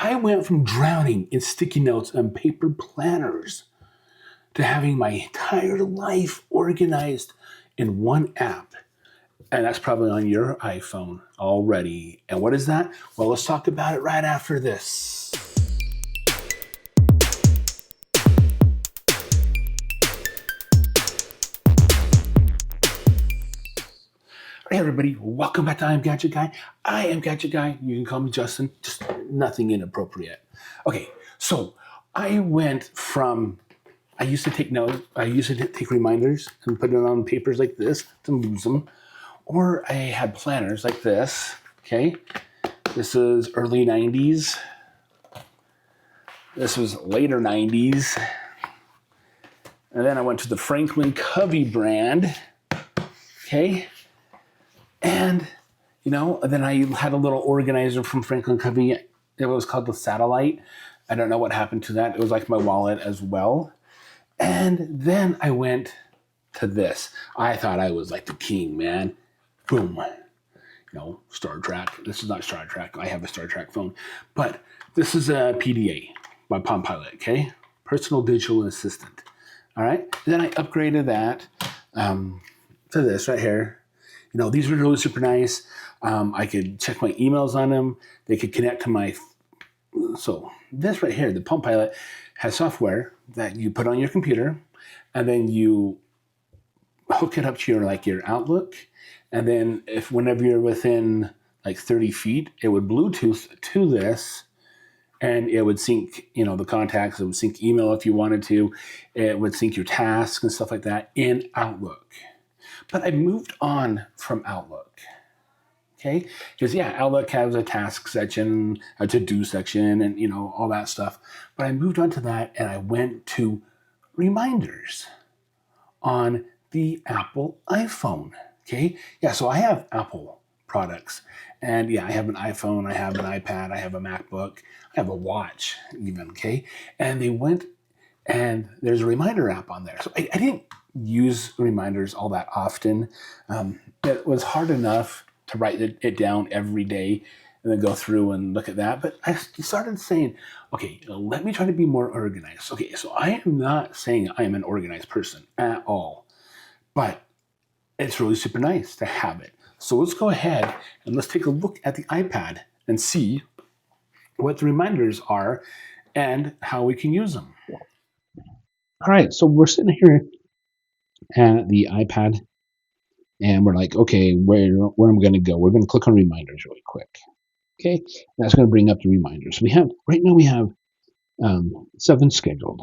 I went from drowning in sticky notes and paper planners to having my entire life organized in one app. And that's probably on your iPhone already. And what is that? Well, let's talk about it right after this. Hey everybody, welcome back to I Am Gadget Guy. I am Gadget Guy. You can call me Justin, just nothing inappropriate. Okay, so I used to take notes, I used to take reminders and put it on papers like this to lose them. Or I had planners like this, okay? This is early 90s. This was later 90s. And then I went to the Franklin Covey brand, okay? And, then I had a little organizer from Franklin Covey. It was called the Satellite. I don't know what happened to that. It was like my wallet as well. And then I went to this. I thought I was like the king, man. Boom. Star Trek. This is not Star Trek. I have a Star Trek phone. But this is a PDA by Palm Pilot, okay? Personal Digital Assistant. All right? And then I upgraded that to this right here. These were really super nice. I could check my emails on them. They could connect to my... So this right here, the Palm Pilot, has software that you put on your computer, and then you hook it up to your Outlook. And then whenever you're within like 30 feet, it would Bluetooth to this, and it would sync, the contacts. It would sync email if you wanted to. It would sync your tasks and stuff like that in Outlook. But I moved on from Outlook, okay? Because, Outlook has a task section, a to-do section, and, all that stuff. But I moved on to that, and I went to reminders on the Apple iPhone, okay? Yeah, so I have Apple products. And, I have an iPhone, I have an iPad, I have a MacBook, I have a watch even, okay? And they went, and there's a reminder app on there. So I didn't use reminders all that often. It was hard enough to write it down every day and then go through and look at that. But I started saying, okay, let me try to be more organized. Okay, so I am not saying I am an organized person at all, but it's really super nice to have it. So let's go ahead and let's take a look at the iPad and see what the reminders are and how we can use them. All right, so we're sitting here at the iPad, and we're like, okay, where am I going to go? We're going to click on reminders really quick. Okay, that's going to bring up the reminders. Right now we have 7 scheduled.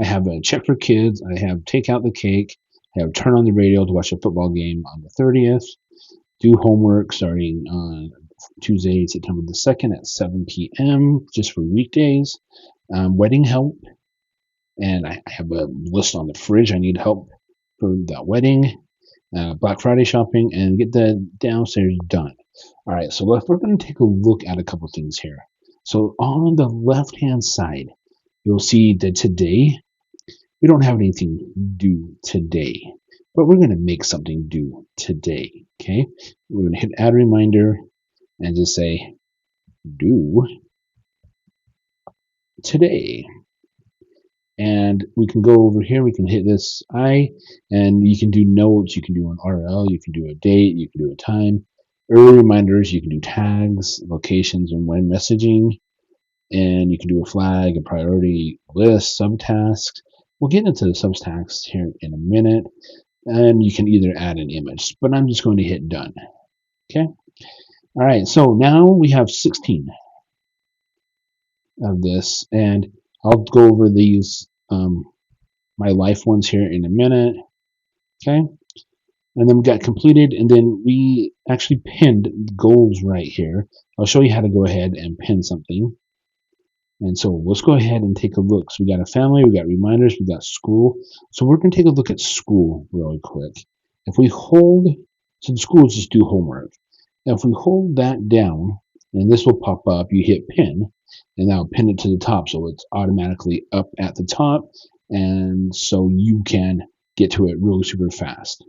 I have a check for kids. I have take out the cake. I have turn on the radio to watch a football game on the 30th. Do homework starting on Tuesday, September the 2nd at 7 p.m. just for weekdays. Wedding help. And I have a list on the fridge. I need help for that wedding. Black Friday shopping, and get the downstairs done. All right, so we're going to take a look at a couple things here. So on the left-hand side, you'll see that today, we don't have anything due today, but we're going to make something due today, okay? We're going to hit add reminder and just say due today. And we can go over here, we can hit this I, and you can do notes, you can do an URL, you can do a date, you can do a time. Early reminders, you can do tags, locations, and when messaging. And you can do a flag, a priority list, subtasks. We'll get into the subtasks here in a minute. And you can either add an image, but I'm just going to hit done. Okay. All right, so now we have 16 of this, and I'll go over these, my life ones here in a minute, okay? And then we got completed, and then we actually pinned goals right here. I'll show you how to go ahead and pin something. And so let's go ahead and take a look. So we got a family, we got reminders, we got school. So we're going to take a look at school really quick. If we hold, so the school is just do homework. Now if we hold that down, and this will pop up, you hit pin, and that'll pin it to the top, so it's automatically up at the top, and so you can get to it really super fast.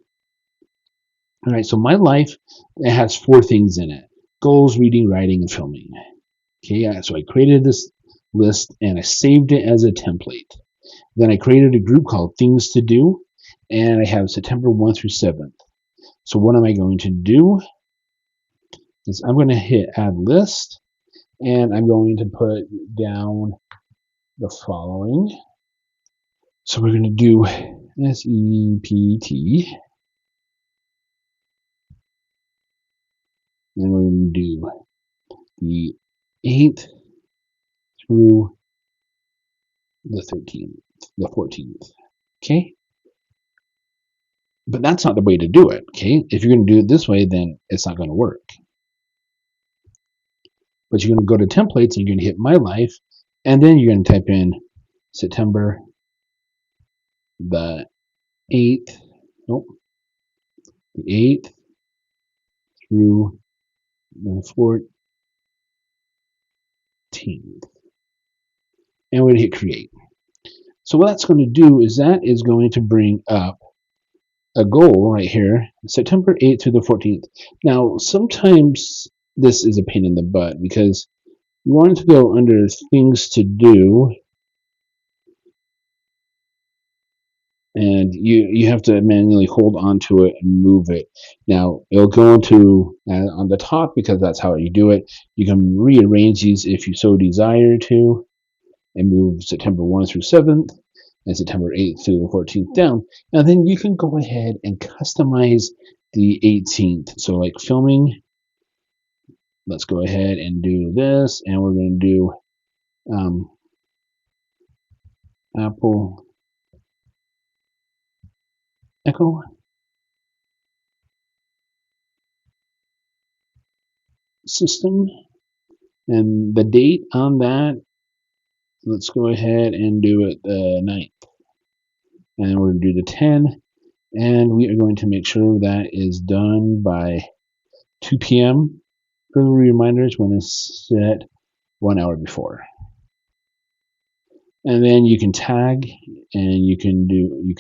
All right, so my life, it has 4 things in it: goals, reading, writing, and filming. Okay, so I created this list and I saved it as a template. Then I created a group called Things to Do, and I have September 1 through 7th. So what am I going to do? Is I'm going to hit Add List, and I'm going to put down the following. So we're going to do SEPT, and we're going to do the 8th through the 13th, the 14th. Okay? But that's not the way to do it. Okay? If you're going to do it this way, then it's not going to work. But you're going to go to templates and you're going to hit My Life, and then you're going to type in September the 8th, nope, the 8th through the 14th. And we're going to hit Create. So what that's going to do is that is going to bring up a goal right here, September 8th through the 14th. Now, sometimes this is a pain in the butt because you want it to go under Things to Do, and you have to manually hold on to it and move it. Now, it'll go into on the top because that's how you do it. You can rearrange these if you so desire to and move September 1 through 7th and September 8th through the 14th down. And then you can go ahead and customize the 18th. So like filming, let's go ahead and do this, and we're going to do Apple Echo system, and the date on that, let's go ahead and do it the 9th, and we're going to do the 10, and we are going to make sure that is done by 2 p.m. for the reminders when it's set 1 hour before. And then you can tag, and you can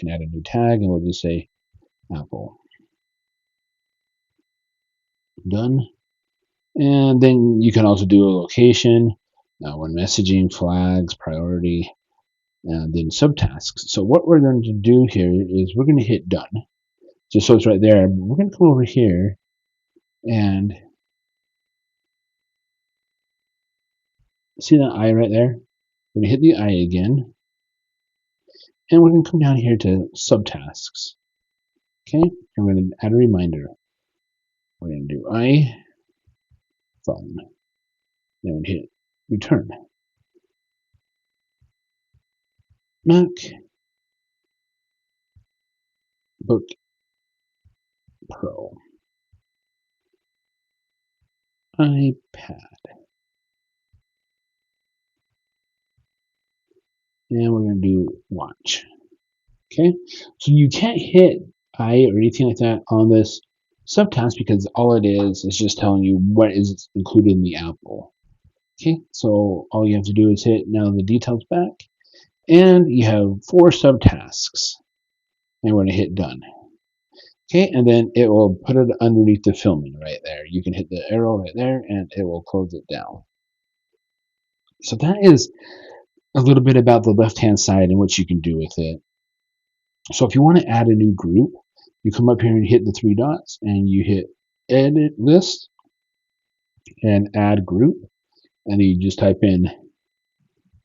add a new tag, and we'll just say Apple. Done. And then you can also do a location, when messaging, flags, priority, and then subtasks. So what we're going to do here is we're going to hit done. Just so it's right there. We're going to come over here and see that eye right there? We're going to hit the eye again. And we're going to come down here to subtasks. Okay, and we're going to add a reminder. We're going to do iPhone. Then we hit return. MacBook Pro. iPad. And we're going to do watch. Okay, so you can't hit I or anything like that on this subtask because all it is just telling you what is included in the Apple. Okay, so all you have to do is hit now the details back, and you have 4 subtasks, and we're going to hit done. Okay, and then it will put it underneath the filming right there. You can hit the arrow right there, and it will close it down. So that is a little bit about the left-hand side and what you can do with it. So if you want to add a new group, you come up here and hit the 3 dots, and you hit Edit List and Add Group, and you just type in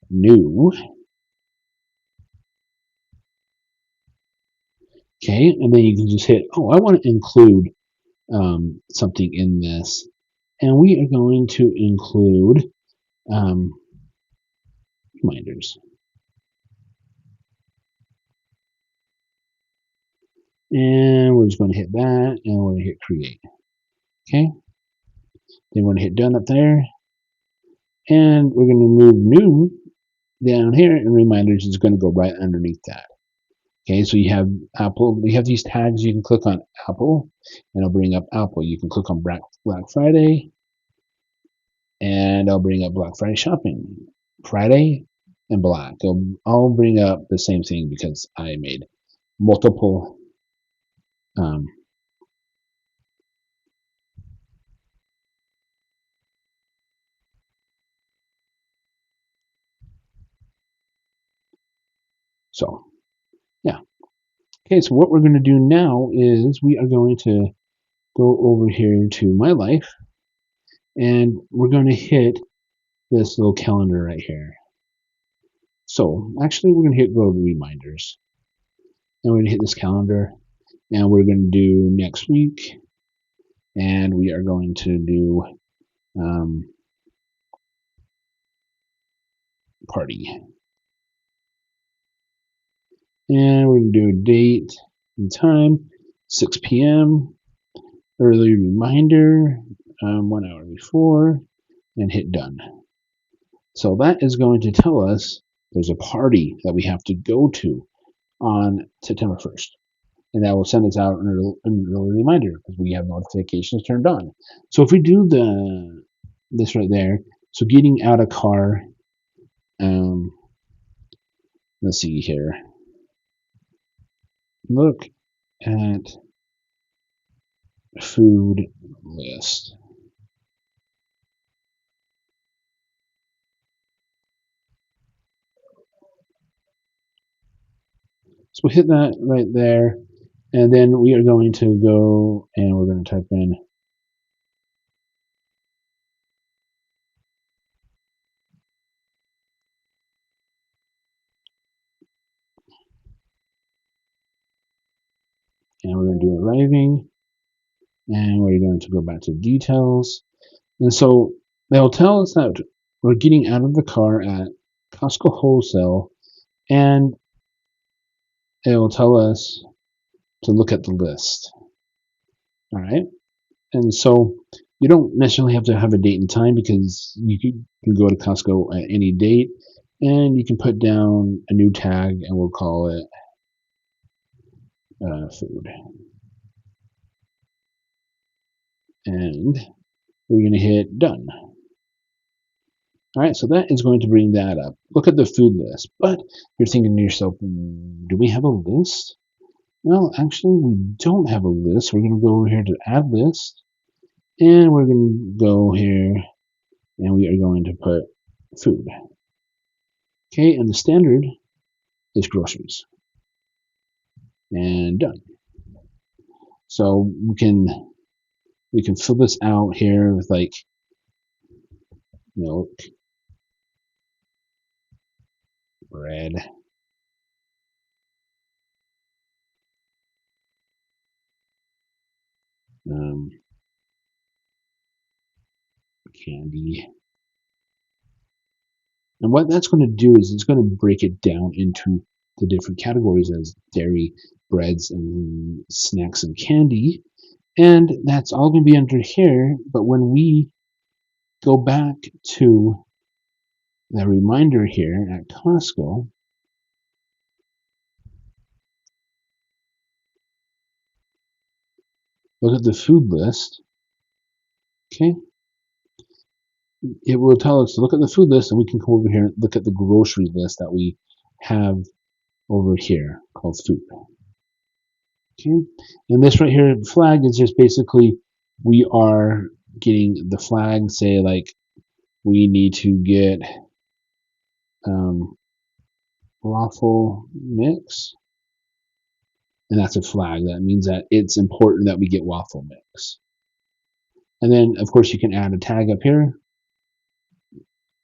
New. Okay, and then you can just hit, oh, I want to include something in this, and we are going to include reminders. And we're just going to hit that, and we're going to hit create. Okay, then we're going to hit done up there, and we're going to move new down here, and reminders is going to go right underneath that. Okay, so you have Apple, you have these tags, you can click on Apple, and it'll bring up Apple. You can click on Black Friday, and I'll bring up Black Friday shopping, Friday, and Black. I'll bring up the same thing because I made multiple So yeah. Okay, so what we're going to do now is we are going to go over here to My Life, and we're going to hit this little calendar right here. So actually, we're going to hit go to reminders, and we're going to hit this calendar, and we're going to do next week, and we are going to do party, and we're going to do a date and time, 6 p.m. early reminder, 1 hour before, and hit done. So that is going to tell us there's a party that we have to go to on September 1st. And that will send us out an early reminder because we have notifications turned on. So if we do this right there, so getting out of car, let's see here. Look at food list. So we'll hit that right there, and then we are going to go and we're going to type in and we're going to do arriving, and we're going to go back to details. And so they'll tell us that we're getting out of the car at Costco Wholesale, and it will tell us to look at the list. All right. And so you don't necessarily have to have a date and time because you can go to Costco at any date, and you can put down a new tag, and we'll call it food. And we're going to hit done. All right, so that is going to bring that up. Look at the food list. But you're thinking to yourself, do we have a list? Well, actually, we don't have a list. We're going to go over here to add list, and we're going to go here, and we are going to put food. Okay, and the standard is groceries. And done. So we can fill this out here with like milk, bread, candy. And what that's going to do is it's going to break it down into the different categories as dairy, breads, and snacks and candy. And that's all going to be under here. But when we go back to the reminder here at Costco, look at the food list. Okay. It will tell us to look at the food list, and we can come over here and look at the grocery list that we have over here called food. Okay. And this right here, flag, is just basically we are getting the flag, say like we need to get waffle mix, and that's a flag. That means that it's important that we get waffle mix. And then, of course, you can add a tag up here.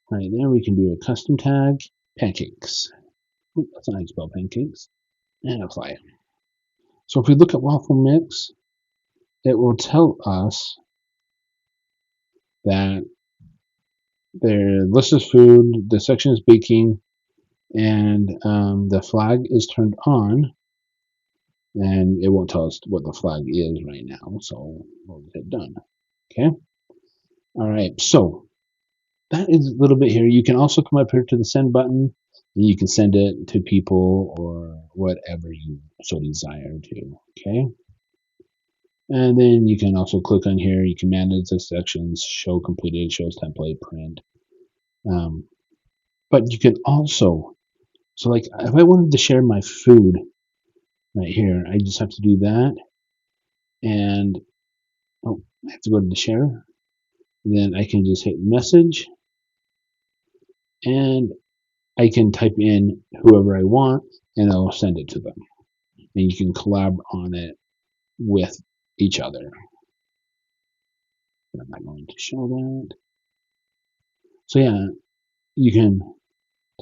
Right there, we can do a custom tag, pancakes. Ooh, that's not how you spell pancakes. And apply. So if we look at waffle mix, it will tell us that the list is food, the section is baking, and the flag is turned on, and it won't tell us what the flag is right now, so we'll hit done. Okay. All right. So that is a little bit here. You can also come up here to the send button, and you can send it to people or whatever you so desire to. Okay. And then you can also click on here. You can manage the sections, show completed, shows template, print. But you can also, so like if I wanted to share my food right here, I just have to do that. And I have to go to the share. Then I can just hit message. And I can type in whoever I want and I'll send it to them. And you can collab on it with each other. But I'm not going to show that. So yeah, you can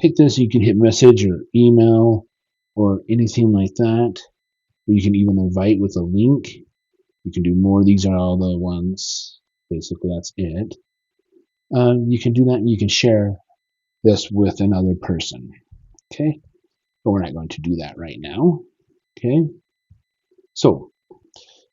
take this, you can hit message or email or anything like that. Or you can even invite with a link. You can do more. These are all the ones. Basically, that's it. You can do that and you can share this with another person. Okay, but we're not going to do that right now. Okay, so all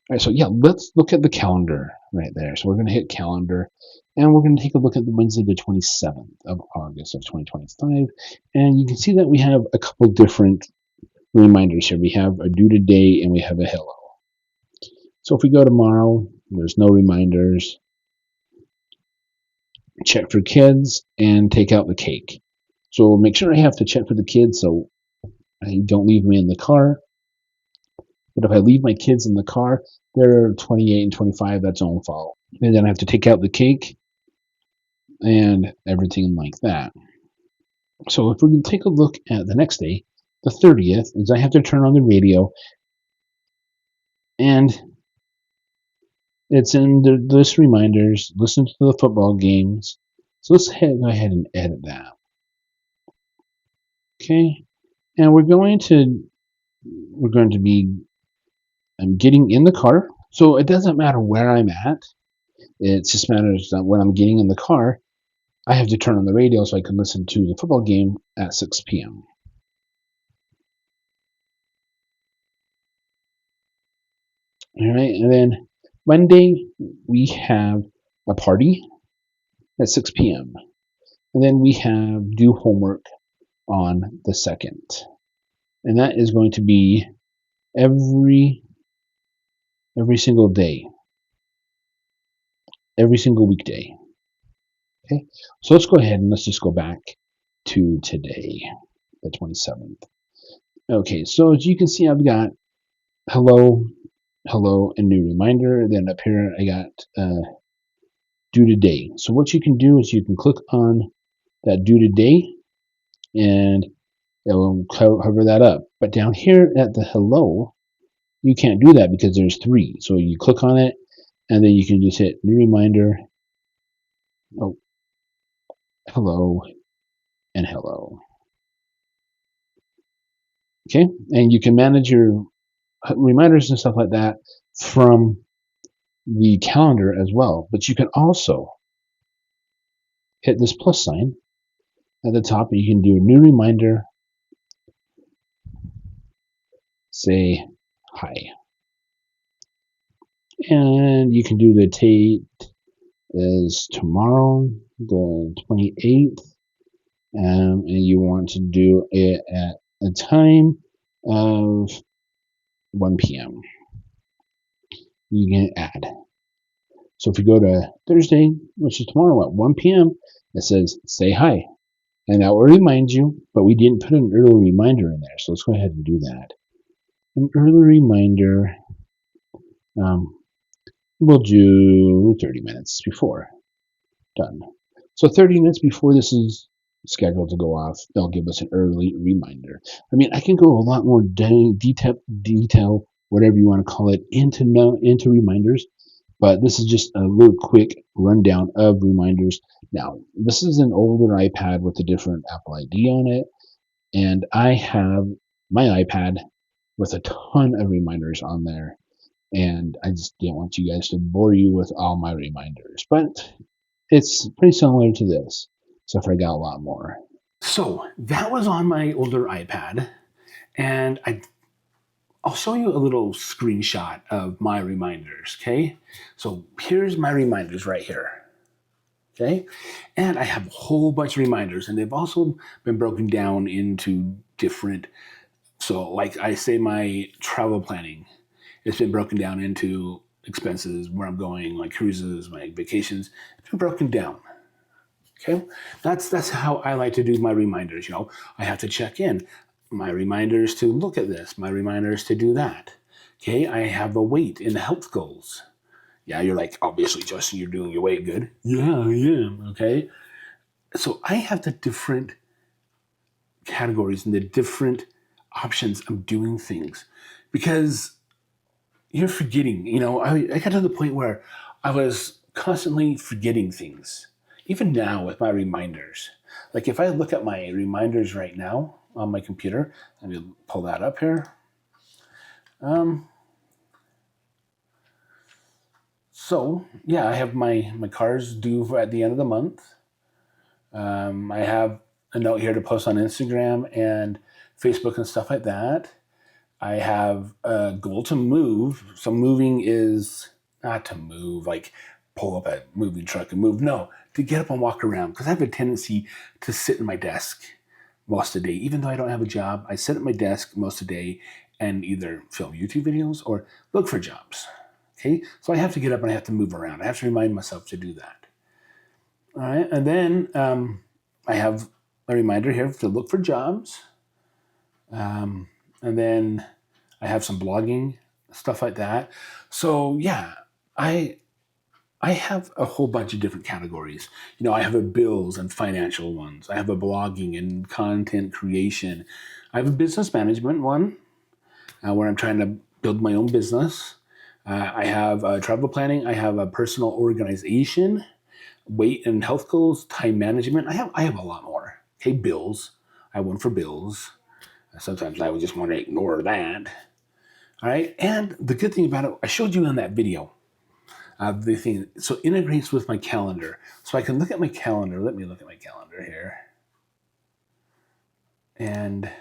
right, so yeah, let's look at the calendar right there. So we're going to hit calendar, and we're going to take a look at the Wednesday, the 27th of August of 2025, and you can see that we have a couple different reminders here. We have a due today and we have a hello. So if we go tomorrow, there's no reminders. Check for kids and take out the cake. So make sure I have to check for the kids so I don't leave me in the car. But if I leave my kids in the car, they're 28 and 25, that's own fault. And then I have to take out the cake and everything like that. So if we can take a look at the next day, the 30th, is I have to turn on the radio and it's in the list reminders, listen to the football games. So let's go ahead and edit that. Okay, and we're going to be getting in the car. So it doesn't matter where I'm at. It just matters that when I'm getting in the car, I have to turn on the radio so I can listen to the football game at 6 p.m. All right, and then Monday we have a party at 6 p.m. And then we have due homework on the 2nd. And that is going to be every single day, every single weekday. Okay, so let's go ahead and let's just go back to today, the 27th. Okay, so as you can see, I've got hello, hello, and new reminder. Then up here, I got due today. So what you can do is you can click on that due today, and it will cover that up. But down here at the hello, you can't do that because there's 3. So you click on it, and then you can just hit new reminder. Oh, hello, and hello. Okay, and you can manage your reminders and stuff like that from the calendar as well. But you can also hit this plus sign at the top, and you can do a new reminder. Say hi, and you can do the date is tomorrow, the 28th, and you want to do it at a time of 1 p.m. You can add. So if you go to Thursday, which is tomorrow at 1 p.m., it says say hi. And that will remind you, but we didn't put an early reminder in there. So let's go ahead and do that. An early reminder, we'll do 30 minutes before. Done. So 30 minutes before this is scheduled to go off, they'll give us an early reminder. I mean, I can go a lot more detail, whatever you want to call it, into reminders, but this is just a little quick rundown of reminders. Now, this is an older iPad with a different Apple ID on it, and I have my iPad with a ton of reminders on there, and I just didn't want you guys to bore you with all my reminders, but it's pretty similar to this, except for I got a lot more. So that was on my older iPad, and I'll show you a little screenshot of my reminders, okay? So here's my reminders right here, okay? And I have a whole bunch of reminders, and they've also been broken down into different, so like I say my travel planning, it's been broken down into expenses, where I'm going, like cruises, my vacations, it's been broken down. Okay, that's how I like to do my reminders. You know, I have to check in. My reminders to look at this. My reminders to do that. Okay, I have a weight in the health goals. Yeah, you're like, obviously, Justin, you're doing your weight good. Yeah, I am. Okay, so I have the different categories and the different options of doing things, because you're forgetting. I got to the point where I was constantly forgetting things. Even now with my reminders. Like if I look at my reminders right now on my computer, let me pull that up here. So yeah, I have my cars due at the end of the month. I have a note here to post on Instagram and Facebook and stuff like that. I have a goal to move. So moving is not to move, like pull up a moving truck and move. No, to get up and walk around, because I have a tendency to sit in my desk most of the day. Even though I don't have a job, I sit at my desk most of the day and either film YouTube videos or look for jobs. Okay, so I have to get up and I have to move around. I have to remind myself to do that. All right, and then I have a reminder here to look for jobs. And then I have some blogging, stuff like that. So yeah, I have a whole bunch of different categories. I have a bills and financial ones. I have a blogging and content creation. I have a business management one where I'm trying to build my own business. I have travel planning. I have a personal organization, weight and health goals, time management. I have a lot more. Okay, bills. I have one for bills. Sometimes I would just want to ignore that. All right, and the good thing about it, I showed you on that video. The thing, so it integrates with my calendar. So I can look at my calendar. Let me look at my calendar here. And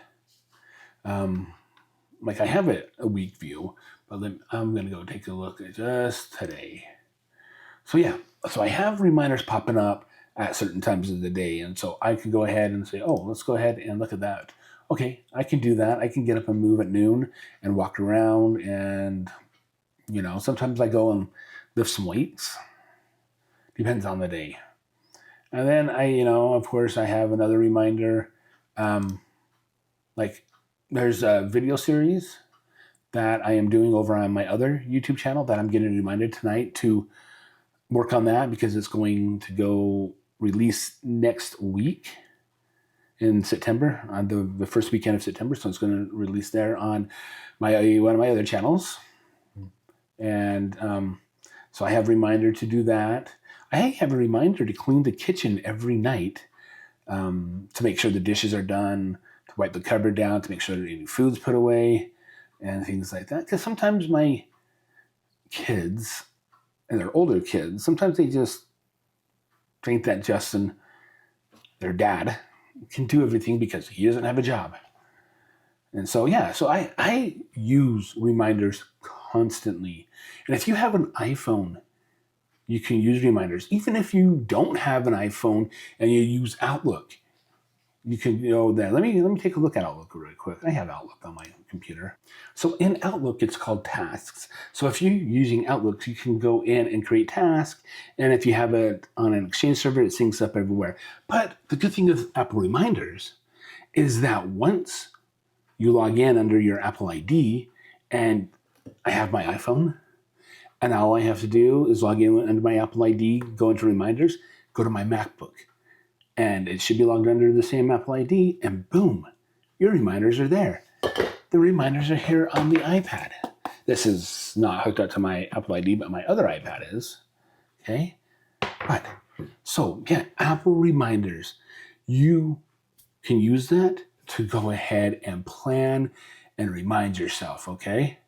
like I have a week view, but I'm going to go take a look at just today. So yeah, so I have reminders popping up at certain times of the day. And so I can go ahead and say, oh, let's go ahead and look at that. Okay, I can do that. I can get up and move at noon and walk around. And, sometimes I go and lift some weights. Depends on the day. And then of course, I have another reminder. Like there's a video series that I am doing over on my other YouTube channel that I'm getting reminded tonight to work on that, because it's going to go release next week in September, on the first weekend of September. So it's going to release there on one of my other channels. And so I have a reminder to do that. I have a reminder to clean the kitchen every night, to make sure the dishes are done, to wipe the cupboard down, to make sure that any food's put away, and things like that. Because sometimes my kids, and they're older kids, sometimes they just think that Justin, their dad, can do everything because he doesn't have a job. And so, yeah, so I use reminders constantly. And if you have an iPhone, you can use reminders. Even if you don't have an iPhone and you use Outlook, you can that. Let me take a look at Outlook real quick. I have Outlook on my computer. So in Outlook, it's called Tasks. So if you're using Outlook, you can go in and create tasks. And if you have it on an Exchange server, it syncs up everywhere. But the good thing with Apple Reminders is that once you log in under your Apple ID, and I have my iPhone, and all I have to do is log in under my Apple ID, go into Reminders, go to my MacBook. And it should be logged under the same Apple ID, and boom, your reminders are there. The reminders are here on the iPad. This is not hooked up to my Apple ID, but my other iPad is. Okay? But, so yeah, Apple Reminders. You can use that to go ahead and plan and remind yourself, okay?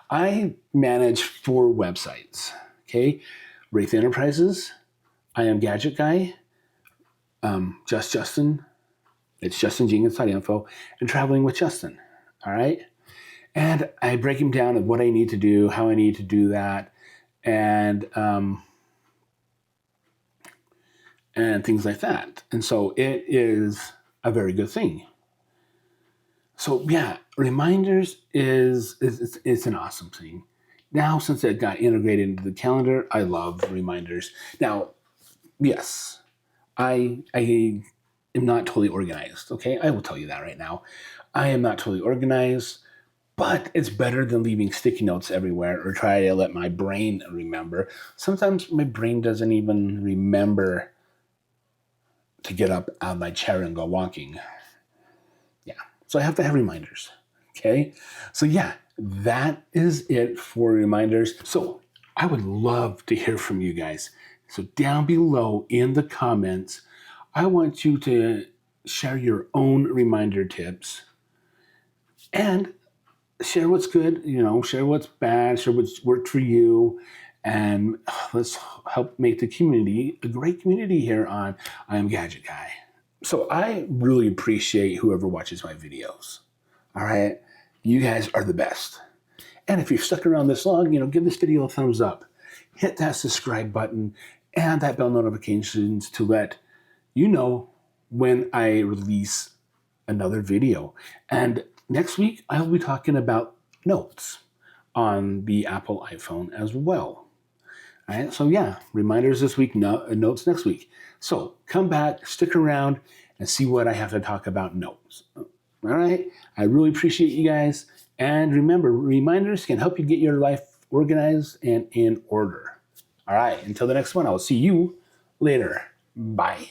I manage 4 websites, okay? Wraith Enterprises, I Am Gadget Guy, Just Justin, it's justinjenkins.info, and Traveling with Justin, all right? And I break them down of what I need to do, how I need to do that, and things like that. And so it is a very good thing. So yeah, reminders is an awesome thing. Now, since it got integrated into the calendar, I love reminders. Now, yes, I am not totally organized, okay? I will tell you that right now. I am not totally organized, but it's better than leaving sticky notes everywhere or try to let my brain remember. Sometimes my brain doesn't even remember to get up out of my chair and go walking. Yeah. So I have to have reminders. Okay. So yeah, that is it for reminders. So I would love to hear from you guys. So down below in the comments, I want you to share your own reminder tips and share what's good, share what's bad, share what's worked for you. And let's help make the community a great community here on I Am Gadget Guy. So I really appreciate whoever watches my videos. All right. You guys are the best. And if you've stuck around this long, give this video a thumbs up. Hit that subscribe button and that bell notifications to let you know when I release another video. And next week, I'll be talking about notes on the Apple iPhone as well. All right, so yeah, reminders this week, notes next week. So come back, stick around, and see what I have to talk about notes. All right, I really appreciate you guys. And remember, reminders can help you get your life organized and in order. All right, until the next one, I'll see you later. Bye.